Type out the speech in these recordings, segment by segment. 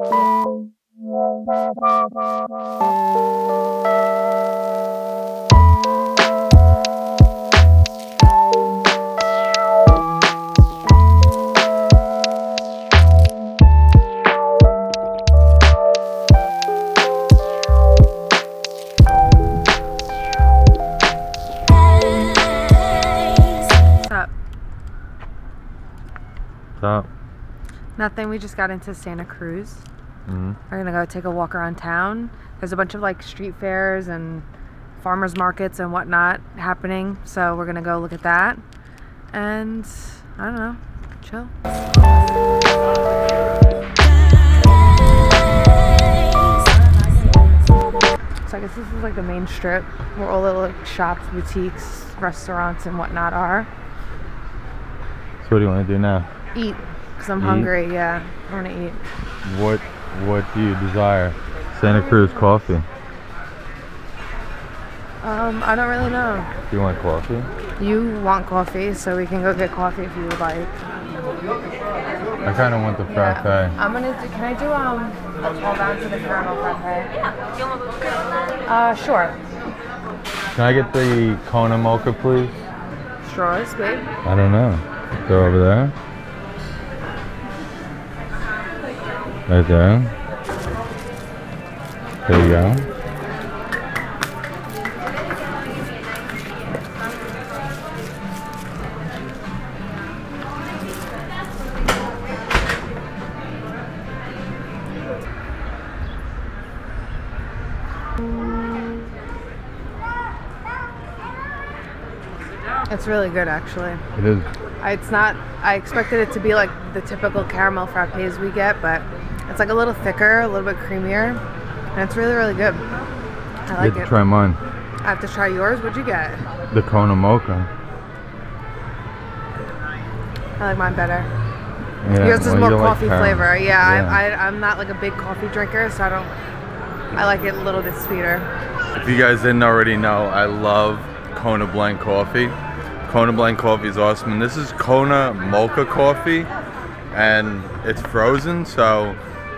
Up. Nothing, we just got into Santa Cruz. Mm-hmm. We're gonna go take a walk around town. There's a bunch of like street fairs and farmers markets and whatnot happening, so we're gonna go look at that and I don't know, chill. So I guess this is like the main strip where all the like shops, boutiques, restaurants and whatnot are. So what do you want to do now? Eat, because I'm hungry. Yeah, I want to eat. What do you desire? Santa Cruz coffee. I don't really know. Do you want coffee? You want coffee, so we can go get coffee if you would like. I kind of want the frappe. Yeah. I'm gonna do. Can I do a 12 ounce of the caramel frappe? Yeah. Do you want to go Sure. Can I get the Kona mocha, please? Straws, babe. I don't know. Go over there. Right there. There you go. It's really good, actually. It is. It's not. I expected it to be like the typical caramel frappes we get, but it's like a little thicker, a little bit creamier, and it's really, really good. I like it. You have to try mine. I have to try yours. What'd you get? The Kona mocha. I like mine better. Yeah, yours is more coffee like flavor. Yeah, I'm not like a big coffee drinker, so I like it a little bit sweeter. If you guys didn't already know, I love Kona blend coffee. Kona blend coffee is awesome, and this is Kona mocha coffee, and it's frozen, so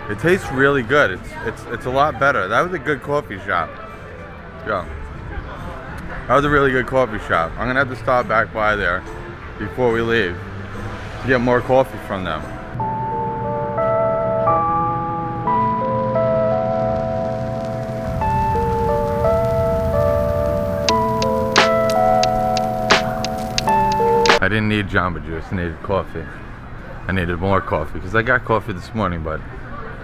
it tastes really good. It's a lot better. That was a good coffee shop. Yeah, that was a really good coffee shop. I'm gonna have to stop back by there before we leave to get more coffee from them. I didn't need Jamba Juice, I needed coffee. I needed more coffee because I got coffee this morning, but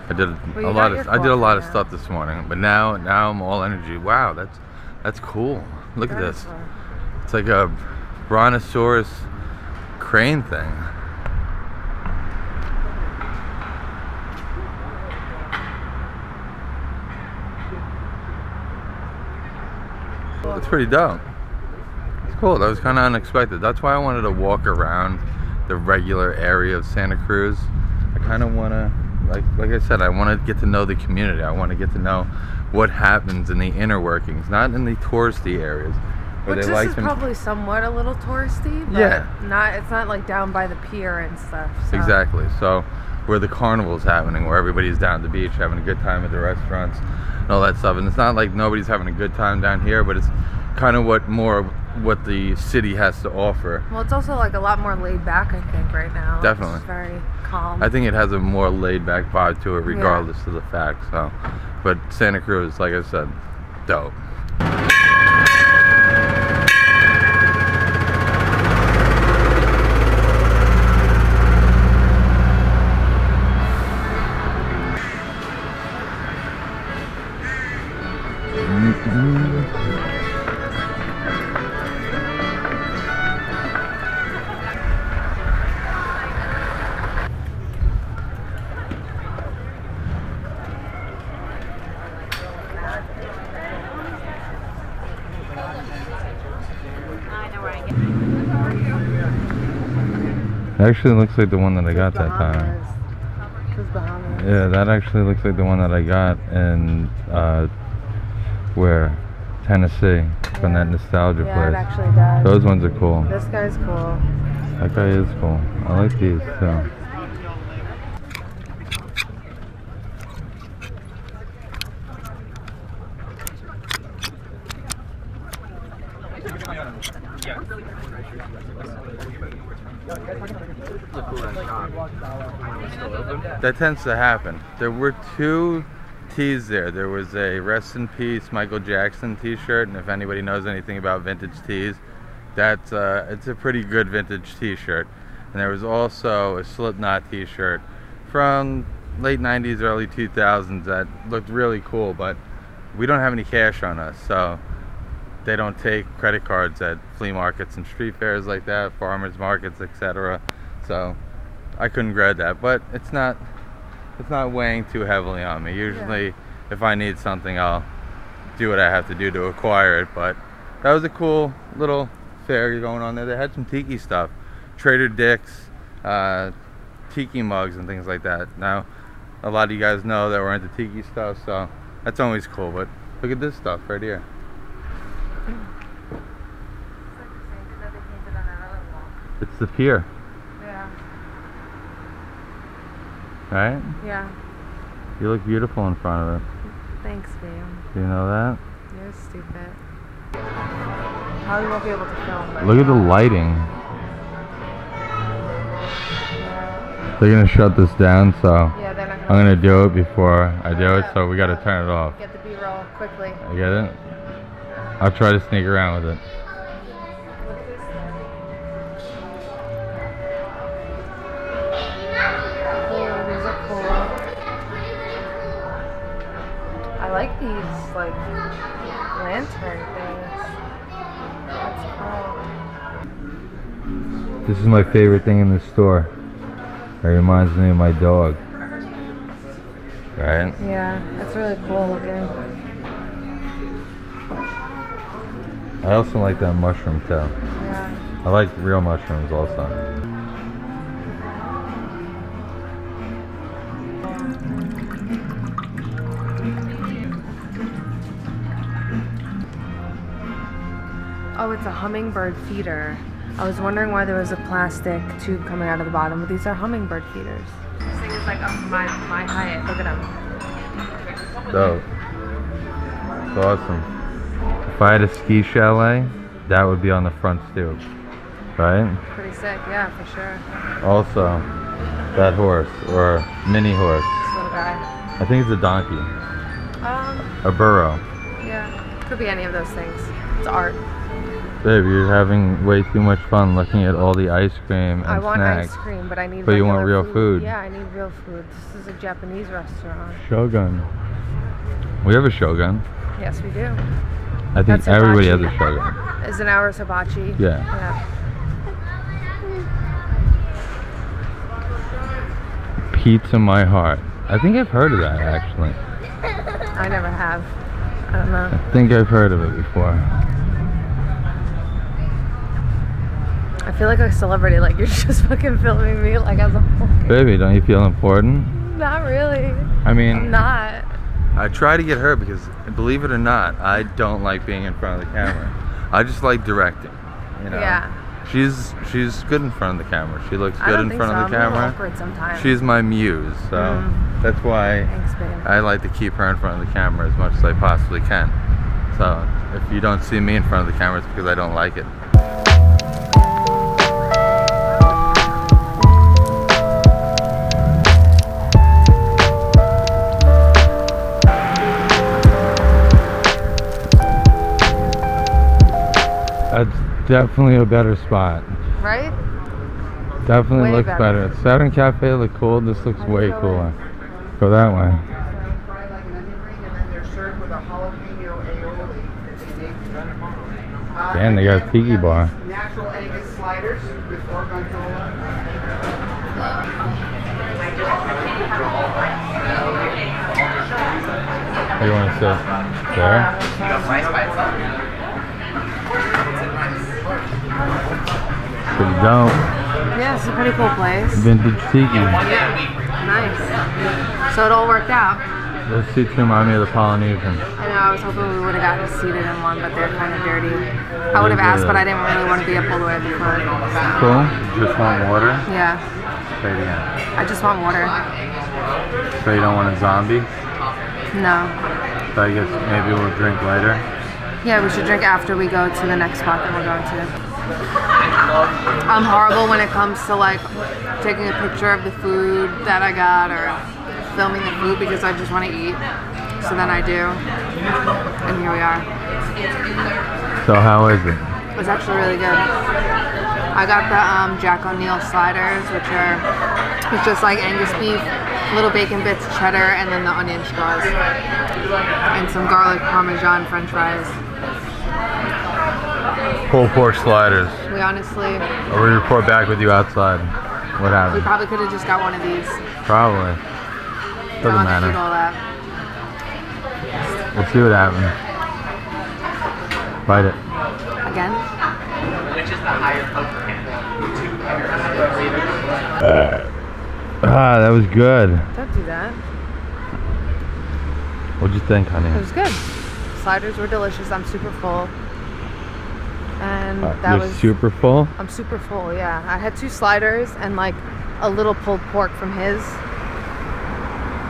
I did a lot of stuff this morning. But now I'm all energy. Wow, that's cool. Look at this. It's like a brontosaurus crane thing. It's pretty dope. Cool. That was kind of unexpected. That's why I wanted to walk around the regular area of Santa Cruz. I kind of want to, like I said, I want to get to know the community. I want to get to know what happens in the inner workings, not in the touristy areas. Which this is probably somewhat a little touristy, but yeah, it's not like down by the pier and stuff. So. Exactly. So where the carnival's happening, where everybody's down at the beach having a good time at the restaurants and all that stuff. And it's not like nobody's having a good time down here, but it's kind of what the city has to offer. Well, it's also like a lot more laid back, I think, right now. Definitely. It's very calm. I think it has a more laid back vibe to it, regardless of the fact. So, but Santa Cruz, like I said, dope. Actually looks like the one that I got that time. Yeah, that actually looks like the one that I got in where? Tennessee, from that nostalgia place. Yeah, it actually does. Those ones are cool. This guy's cool. That guy is cool. I like these too. that tends to happen. There were 2 tees there. There was a Rest in Peace Michael Jackson t-shirt, and if anybody knows anything about vintage tees, that's it's a pretty good vintage t-shirt. And there was also a Slipknot t-shirt from late 90s, early 2000s that looked really cool, but we don't have any cash on us, so they don't take credit cards at flea markets and street fairs like that, farmers markets, etc. So I couldn't grab that, but it's not weighing too heavily on me. Usually if I need something, I'll do what I have to do to acquire it. But that was a cool little fair going on there. They had some Tiki stuff, Trader Dick's, Tiki mugs and things like that. Now a lot of you guys know that we're into Tiki stuff, so that's always cool. But look at this stuff right here. It's the pier. Yeah. Right? Yeah. You look beautiful in front of it. Thanks, babe. Do you know that? You're stupid. Probably won't be able to film. But Look at the lighting. They're gonna shut this down, so yeah, they're not I'm gonna do it before I do it, so we gotta turn it off. get the B-roll quickly. You get it? I'll try to sneak around with it. Oh, these are cool. I like these, like, lantern things. That's cool. This is my favorite thing in the store. It reminds me of my dog. Right? Yeah, that's really cool looking. I also like that mushroom too. Yeah. I like real mushrooms also. Oh, it's a hummingbird feeder. I was wondering why there was a plastic tube coming out of the bottom, but these are hummingbird feeders. This thing is like up to my height. Look at them. Dope. It's awesome. If I had a ski chalet, that would be on the front stoop. Right? Pretty sick, yeah, for sure. Also, that horse, or mini horse. This little guy. I think it's a donkey. A burro. Yeah, could be any of those things. It's art. Babe, you're having way too much fun looking at all the ice cream and I want snacks. ice cream, but I need But you want regular real food. Yeah, I need real food. This is a Japanese restaurant. Shogun. We have a Shogun. Yes, we do. I think That's everybody has hibachi. a Shogun. Is an hour hibachi? Yeah. Pizza My Heart. I think I've heard of that actually. I never have. I don't know. I think I've heard of it before. I feel like a celebrity, like you're just fucking filming me like as a whole. Baby, don't you feel important? Not really. I mean, I'm not. I try to get her because, believe it or not, I don't like being in front of the camera. I just like directing, you know. Yeah. She's good in front of the camera. She looks I good don't in think front so. of the I'm a little camera. awkward sometimes. She's my muse, so that's why Thanks, babe. I like to keep her in front of the camera as much as I possibly can. So if you don't see me in front of the camera, it's because I don't like it. That's definitely a better spot. Right? Definitely Way looks better. better. Saturn Cafe looked cool. This looks way go cooler. Go that way. Damn, they got a tiki bar. Natural Angus sliders with gorgonzola. Where you want to sit? There? Pretty dope. Yeah, it's a pretty cool place. Vintage tiki. Nice. So it all worked out. Those seats remind me of the Polynesian. I know, I was hoping we would have gotten seated in one, but they're kind of dirty. I would have asked, but I didn't really want to be up all the way at the front. So. Cool. Just want water? Yeah. Say it again. I just want water. So you don't want a zombie? No. So I guess maybe we'll drink later. Yeah, we should drink after we go to the next spot that we're going to. I'm horrible when it comes to like taking a picture of the food that I got or filming the food because I just want to eat. So then I do. And here we are. So how is it? It's actually really good. I got the Jack O'Neill sliders, which are, it's just like Angus beef, little bacon bits, cheddar, and then the onion straws. And some garlic parmesan french fries. Pulled pork sliders. We honestly, Or we report back with you outside. What we happened? probably could have just got one of these. Probably. Don't Doesn't want to eat matter. all that. We'll see what happens. Bite it. Again? Which is the higher poker hand? That was good. Don't do that. What'd you think, honey? It was good. Sliders were delicious. I'm super full. And that You're was super full? I'm super full, yeah. I had 2 sliders and like a little pulled pork from his.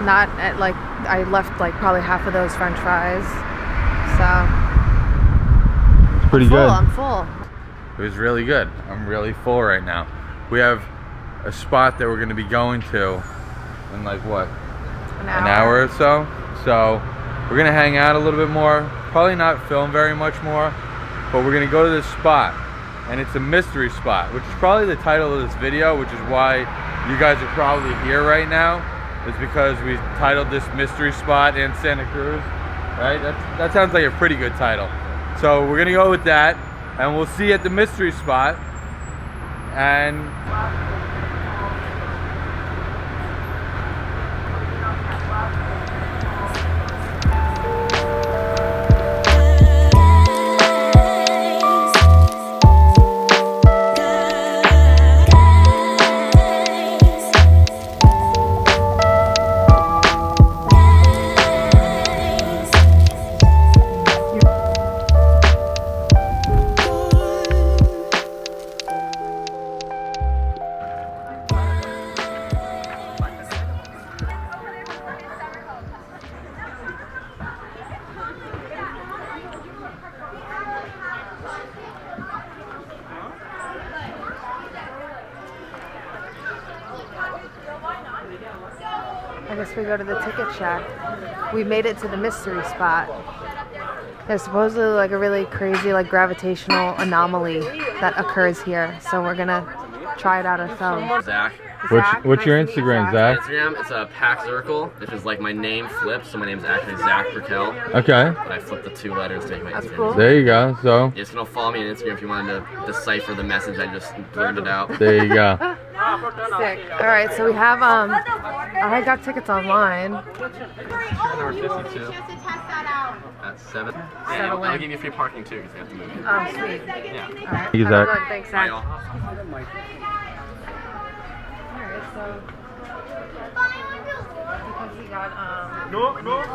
Not at like, I left like probably half of those french fries. So It's pretty good. I'm full. It was really good. I'm really full right now. We have a spot that we're going to be going to in like what? An hour or so. So we're going to hang out a little bit more. Probably not film very much more. But we're going to go to this spot. And it's a mystery spot, which is probably the title of this video, which is why you guys are probably here right now. Is because we titled this mystery spot in Santa Cruz. Right? That sounds like a pretty good title. So we're going to go with that. And we'll see you at the mystery spot. And I guess we go to the ticket shack. We made it to the mystery spot. There's supposedly like a really crazy like gravitational anomaly that occurs here. So we're gonna try it out ourselves. Zach. what's your Instagram, Zach? Instagram, it's a pack circle, which is like my name flipped, so my name's actually Zach Raquel. Okay. But I flipped the 2 letters to make my Instagram. cool. There you go. So You're just gonna follow me on Instagram if you wanted to decipher the message I just blurted out. there you go. Sick. All right, so we have I got tickets online. Number 52. That's 7. Yeah, I'll give you free parking too, because you have to move. Oh, sweet. Yeah. All right. Thank you, Have a Zach. good one. Thanks, Bye, Zach. y'all.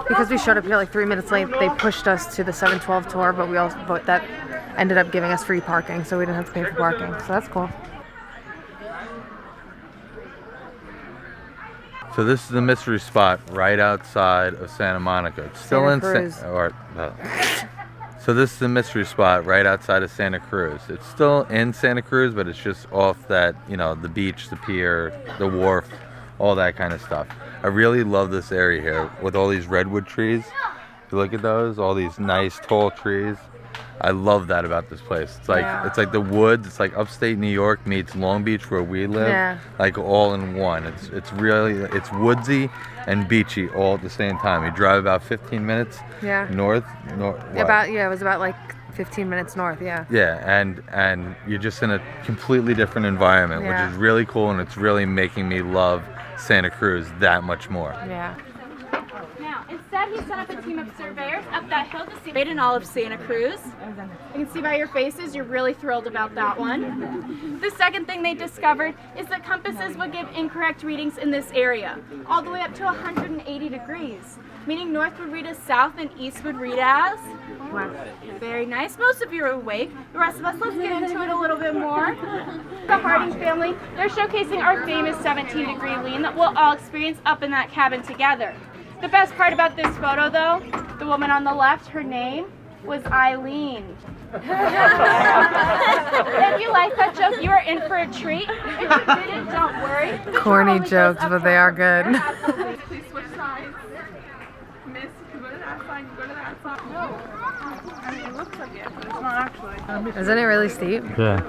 Because we showed up here like 3 minutes late, they pushed us to the 712 tour, but that ended up giving us free parking, so we didn't have to pay for parking. So that's cool. So this is the mystery spot right outside of Santa Monica. It's still Santa in Cruz. So this is the mystery spot right outside of Santa Cruz. It's still in Santa Cruz, but it's just off that, you know, the beach, the pier, the wharf, all that kind of stuff. I really love this area here with all these redwood trees. If you look at those, all these nice tall trees. I love that about this place. It's like Yeah. it's like the woods. It's like upstate New York meets Long Beach where we live. Yeah. Like all in one. It's really woodsy and beachy all at the same time. You drive about 15 minutes Yeah. north. It was about like 15 minutes north, yeah. Yeah, and you're just in a completely different environment, Yeah. which is really cool, and it's really making me love Santa Cruz that much more. Yeah. Now, instead, he sent up a team of surveyors up that hill to see in all of Santa Cruz. You can see by your faces you're really thrilled about that one. The second thing they discovered is that compasses would give incorrect readings in this area, all the way up to 180 degrees, meaning north would read as south and east would read as west. Very nice. Most of you are awake. The rest of us, let's get into it a little bit more. The Harding family, they're showcasing our famous 17-degree lean that we'll all experience up in that cabin together. The best part about this photo, though, the woman on the left, her name was Eileen. If you like that joke, you are in for a treat. If you didn't, don't worry. Corny jokes, but they are good. Please switch sides. Miss, you go to that side, you go to that side. No. I mean, it looks like it, but it's not actually. Isn't it really steep? Yeah.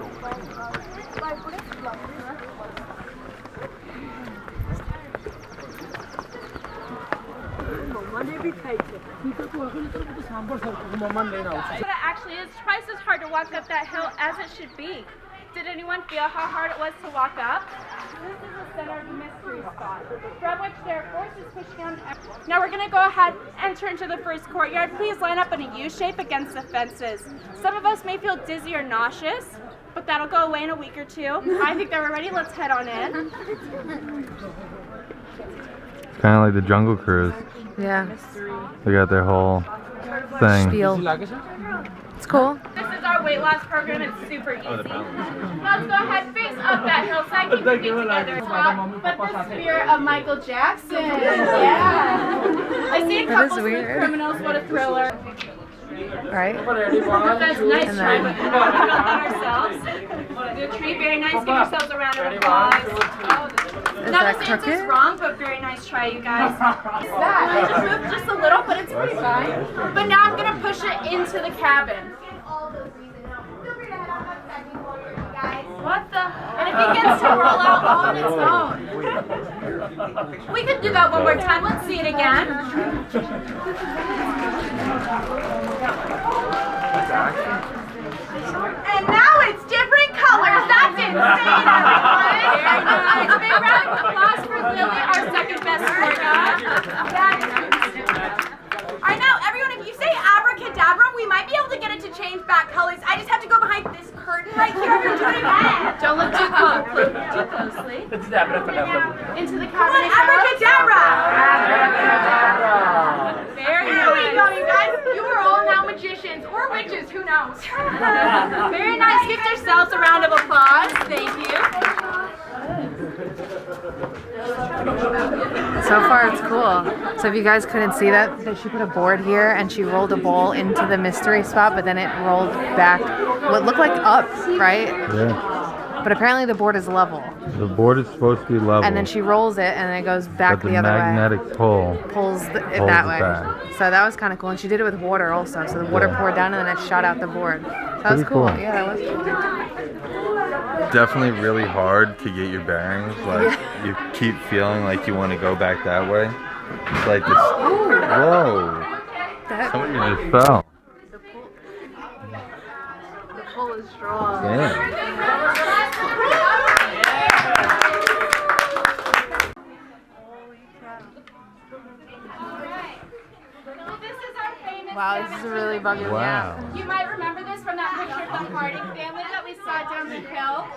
But it actually is twice as hard to walk up that hill as it should be. Did anyone feel how hard it was to walk up? This is the center of the mystery spot, from which there are forces pushing on. Now we're going to go ahead and enter into the first courtyard. Please line up in a U shape against the fences. Some of us may feel dizzy or nauseous, but that'll go away in a week or two. I think that we're ready. Let's head on in. It's kind of like the Jungle Cruise. Yeah. They got their whole thing. Spiel. It's cool. This is our weight loss program. It's super easy. Let's go ahead, face up that hillside, keep your feet together. But the spirit of Michael Jackson. Yeah. I see a That is couple smooth weird. criminals. What a thriller. Right? That's nice And try, then- but we're not ourselves. Good treat, very nice. Give yourselves a round of applause. Is Now that this answer's crooked? wrong, but very nice try, you guys. I just moved just a little, but it's pretty fine. But now I'm gonna push it into the cabin. What the? And it begins to roll out on its own. We can do that one more time. Let's see it again. And now it's different colors. That's insane, everyone. Very nice. A big round of applause for Lily, our second best workout. All right, now everyone, if you say abracadabra, we might be able to get it to change back colors. I just have to go behind this curtain right here if you're doing that. Don't look too closely. Into the cabin. Come on, abracadabra. Very nice. There we go, you guys. You are all now magicians or witches. Who knows? Very nice. Give yourselves a round of applause. Thank you. So far, it's cool. So if you guys couldn't see that she put a board here and she rolled a bowl into the mystery spot, but then it rolled back what looked like up, right? Yeah. But apparently the board is level. The board is supposed to be level. And then she rolls it and then it goes back but the other way. magnetic pull Pulls it pulls that it way. back. So that was kind of cool. And she did it with water also. So the water poured down and then it shot out the board. That was Pretty cool. cool. Yeah, that was cool. Definitely really hard to get your bearings. Like you keep feeling like you want to go back that way. It's like this. Whoa! Somebody just fell. The pull is strong. Yeah. This is our famous Wow, this is really bugging me out. Wow. You might remember this from that picture of the Harding family that we saw down the hill.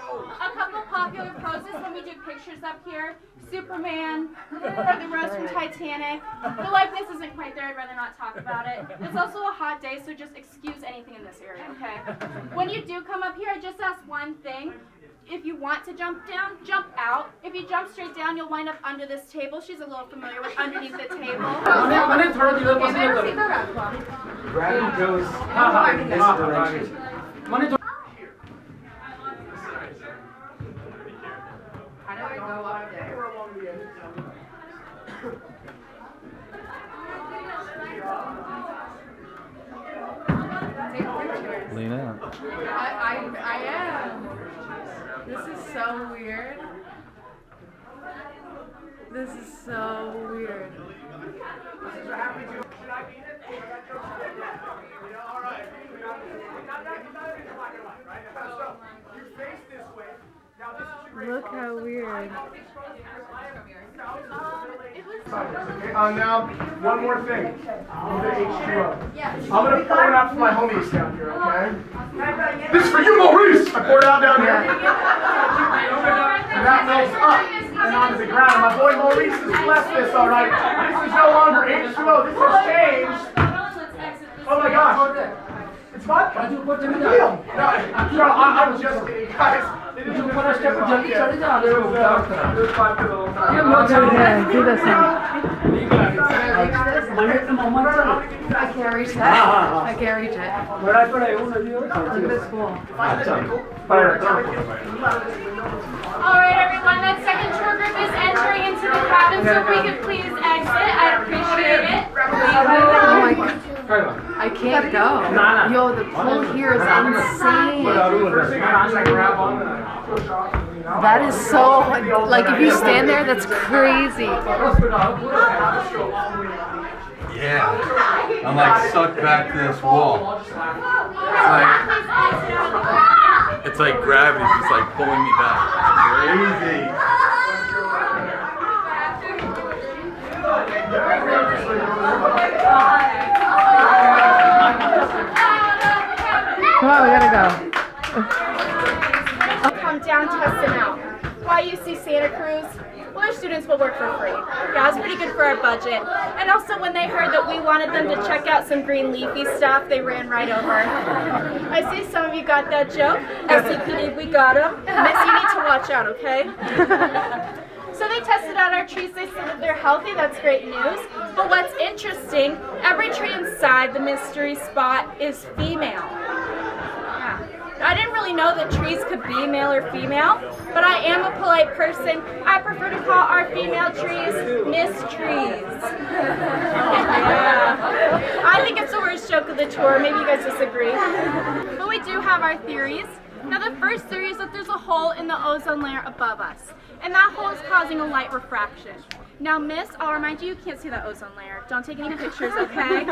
A couple popular poses when we do pictures up here. Superman, or the Rose from Titanic. The likeness isn't quite there, I'd rather not talk about it. It's also a hot day, so just excuse anything in this area, okay? When you do come up here, I just ask one thing. If you want to jump down, jump out. If you jump straight down, you'll wind up under this table. She's a little familiar with underneath the table. Gravity goes in this direction. Lean out. I am. This is so weird. This is so weird. Look how weird. Now, one more thing. The H2O. I'm gonna pour it out for my homies down here, okay? This is for you, Maurice! I poured it out down here. And that melts up and onto the ground. My boy Maurice has blessed this, alright? This is no longer H2O. This has changed. Oh my gosh. It's vodka. Deal. No, I'm just kidding, guys. It is vodka the whole time. Yeah, do this one. can't reach that. I can't reach it. Look at this school. Alright everyone, that second tour group is entering into the cabin, so if we could please exit, I'd appreciate it. Oh my god. I can't go. Yo, the pool here is insane. That is so, like if you stand there, that's crazy. Yeah. I'm like sucked back to this wall. It's like gravity's just like pulling me back. Crazy. Come on, we gotta go. Come down, test them out. Why you see Santa Cruz? Well, our students will work for free. Yeah, it's pretty good for our budget. And also when they heard that we wanted them to check out some green leafy stuff, they ran right over. I see some of you got that joke. SCOTTBEEISHERE, we got them. Miss, you need to watch out, okay? So they tested out our trees, they said that they're healthy, that's great news. But what's interesting, every tree inside the mystery spot is female. Yeah. I didn't really know that trees could be male or female, but I am a polite person. I prefer to call our female trees Miss Trees. Yeah. I think it's the worst joke of the tour, maybe you guys disagree. But we do have our theories. Now the first theory is that there's a hole in the ozone layer above us, and that hole is causing a light refraction. Now Miss, I'll remind you, you can't see the ozone layer. Don't take any pictures, okay?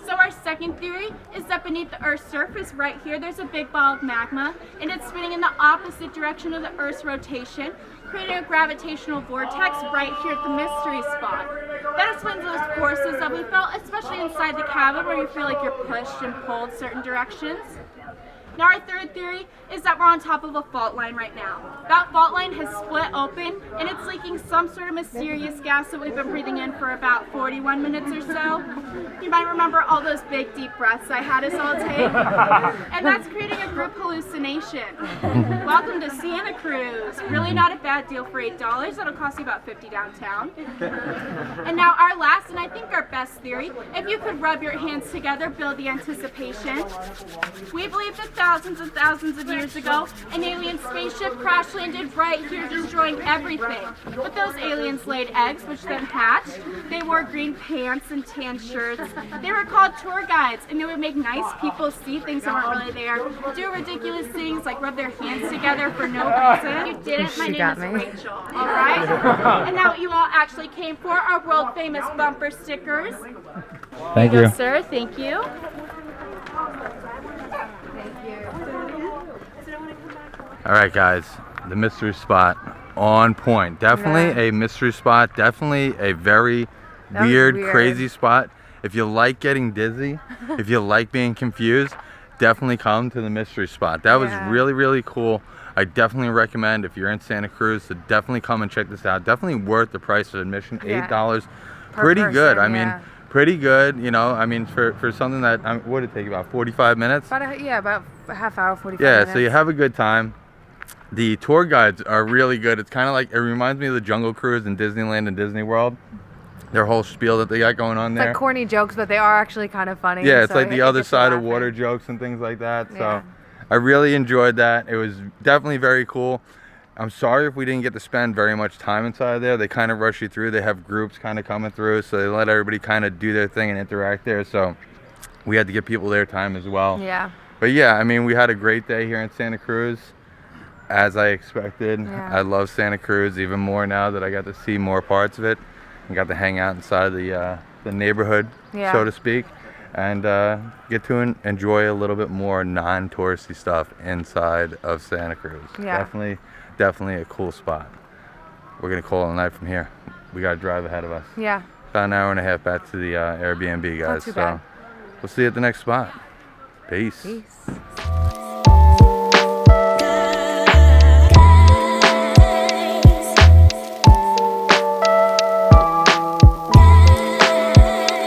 So our second theory is that beneath the Earth's surface right here, there's a big ball of magma, and it's spinning in the opposite direction of the Earth's rotation, creating a gravitational vortex right here at the mystery spot. That explains those forces that we felt, especially inside the cabin where you feel like you're pushed and pulled certain directions. Now our third theory is that we're on top of a fault line right now. That fault line has split open and it's leaking some sort of mysterious gas that we've been breathing in for about 41 minutes or so. You might remember all those big deep breaths I had us all take. And that's creating a group hallucination. Welcome to Santa Cruz. Really not a bad deal for $8. That'll cost you about $50 downtown. And now our last and I think our best theory, if you could rub your hands together, build the anticipation. We believe that thousands and thousands of years ago, an alien spaceship crash landed right here, destroying everything. But those aliens laid eggs, which then hatched. They wore green pants and tan shirts. They were called tour guides, and they would make nice people see things that weren't really there, do ridiculous things like rub their hands together for no reason. You didn't. My name is Rachel. All right. And now what you all actually came for are world famous bumper stickers. Thank you. Yes, sir. Thank you. All right, guys, the mystery spot on point. Definitely a mystery spot. Definitely a very weird, crazy spot. If you like getting dizzy, if you like being confused, definitely come to the mystery spot. That was really, really cool. I definitely recommend if you're in Santa Cruz to definitely come and check this out. Definitely worth the price of admission, $8. Pretty good. I mean, pretty good. You know, I mean, for something that what did it take, about 45 minutes? About a half hour, 45 minutes. Yeah, so you have a good time. The tour guides are really good. It's kind of like, it reminds me of the Jungle Cruise in Disneyland and Disney World. Their whole spiel that they got going on there. It's like corny jokes, but they are actually kind of funny. Yeah, it's like the other side of water jokes and things like that. So I really enjoyed that. It was definitely very cool. I'm sorry if we didn't get to spend very much time inside there. They kind of rush you through. They have groups kind of coming through, so they let everybody kind of do their thing and interact there. So we had to give people their time as well. Yeah. But yeah, I mean, we had a great day here in Santa Cruz, as I expected. I love Santa Cruz even more now that I got to see more parts of it and got to hang out inside the neighborhood, so to speak, and get to enjoy a little bit more non-touristy stuff inside of Santa Cruz. Definitely a cool spot. We're gonna call it a night from here. We got to drive ahead of us. Yeah. About an hour and a half back to the Airbnb, guys. Not too bad. We'll see you at the next spot. Peace. Peace.